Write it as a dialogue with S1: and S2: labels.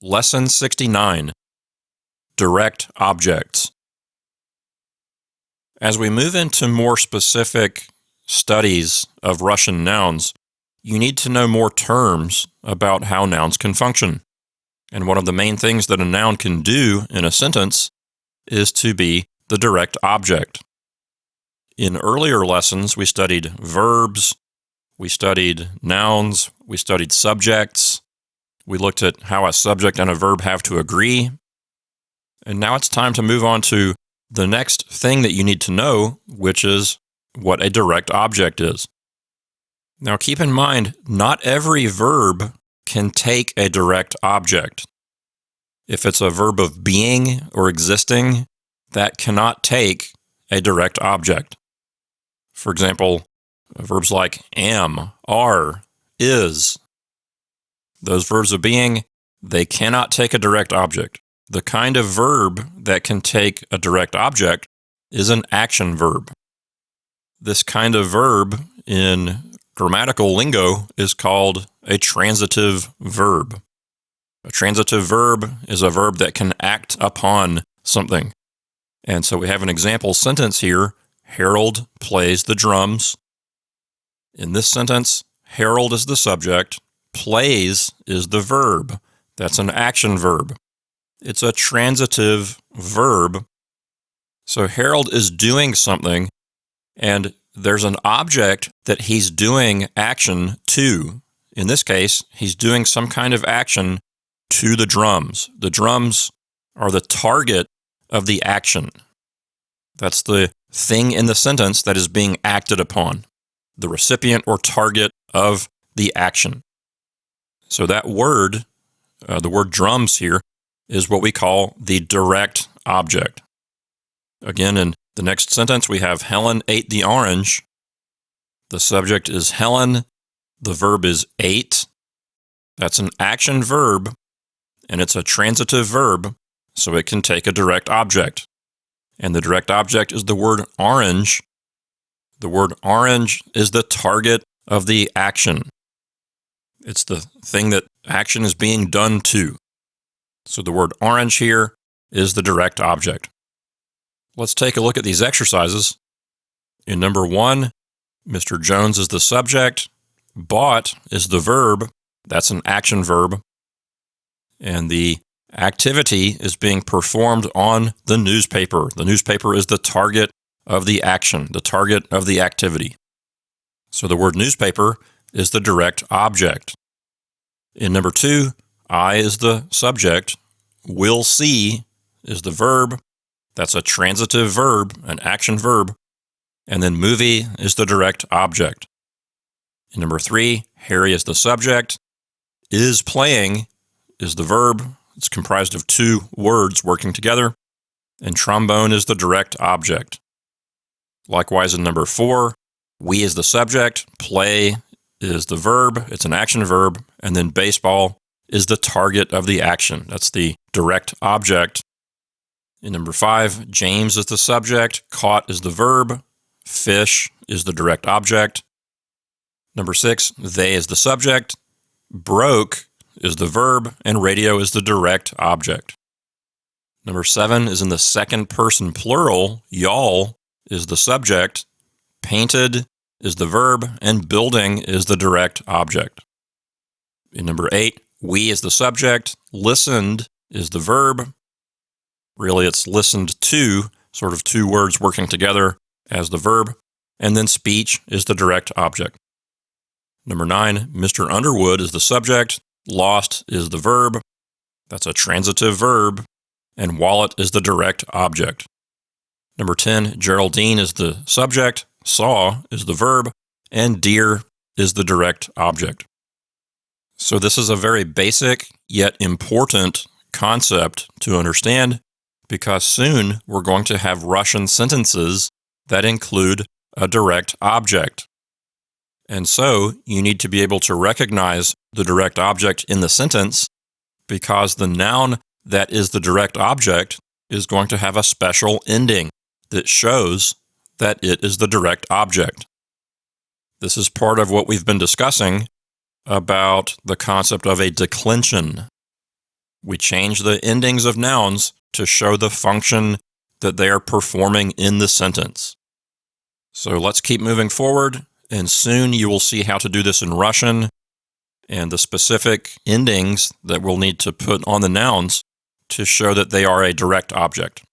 S1: Lesson 69, Direct Objects. As we move into more specific studies of Russian nouns, you need to know more terms about how nouns can function. And one of the main things that a noun can do in a sentence is to be the direct object. In earlier lessons, we studied verbs, we studied nouns, we studied subjects. We looked at how a subject and a verb have to agree. And now it's time to move on to the next thing that you need to know, which is what a direct object is. Now keep in mind, not every verb can take a direct object. If it's a verb of being or existing, that cannot take a direct object. For example, verbs like am, are, is. Those verbs of being, they cannot take a direct object. The kind of verb that can take a direct object is an action verb. This kind of verb in grammatical lingo is called a transitive verb. A transitive verb is a verb that can act upon something. And so we have an example sentence here. Harold plays the drums. In this sentence, Harold is the subject. Plays is the verb. That's an action verb. It's a transitive verb. So Harold is doing something, and there's an object that he's doing action to. In this case, he's doing some kind of action to the drums. The drums are the target of the action. That's the thing in the sentence that is being acted upon, the recipient or target of the action. So that word, the word drums here, is what we call the direct object. Again, in the next sentence, we have Helen ate the orange. The subject is Helen. The verb is ate. That's an action verb, and it's a transitive verb, so it can take a direct object. And the direct object is the word orange. The word orange is the target of the action. It's the thing that action is being done to. So the word orange here is the direct object. Let's take a look at these exercises. In number 1, Mr. Jones is the subject. Bought is the verb. That's an action verb. And the activity is being performed on the newspaper. The newspaper is the target of the action, the target of the activity. So the word newspaper is the direct object. In number 2, I is the subject. Will see is the verb. That's a transitive verb, an action verb. And then movie is the direct object. In number 3, Harry is the subject. Is playing is the verb. It's comprised of 2 words working together. And trombone is the direct object. Likewise, in number 4, we is the subject. Play is the verb. It's an action verb. And then baseball is the target of the action. That's the direct object. In number 5, James is the subject. Caught is the verb. Fish is the direct object. Number 6, they is the subject. Broke is the verb. And radio is the direct object. Number 7 is in the second person plural. Y'all is the subject. Painted is the verb. And building is the direct object. In number 8, we is the subject. Listened is the verb. Really, it's listened to, sort of 2 words working together as the verb. And then speech is the direct object. Number 9, Mr. Underwood is the subject. Lost is the verb. That's a transitive verb. And wallet is the direct object. Number 10, Geraldine is the subject. Saw is the verb. And deer is the direct object. So this is a very basic yet important concept to understand, because soon we're going to have Russian sentences that include a direct object. And so you need to be able to recognize the direct object in the sentence, because the noun that is the direct object is going to have a special ending that shows that it is the direct object. This is part of what we've been discussing about the concept of a declension. We change the endings of nouns to show the function that they are performing in the sentence. So let's keep moving forward, and soon you will see how to do this in Russian and the specific endings that we'll need to put on the nouns to show that they are a direct object.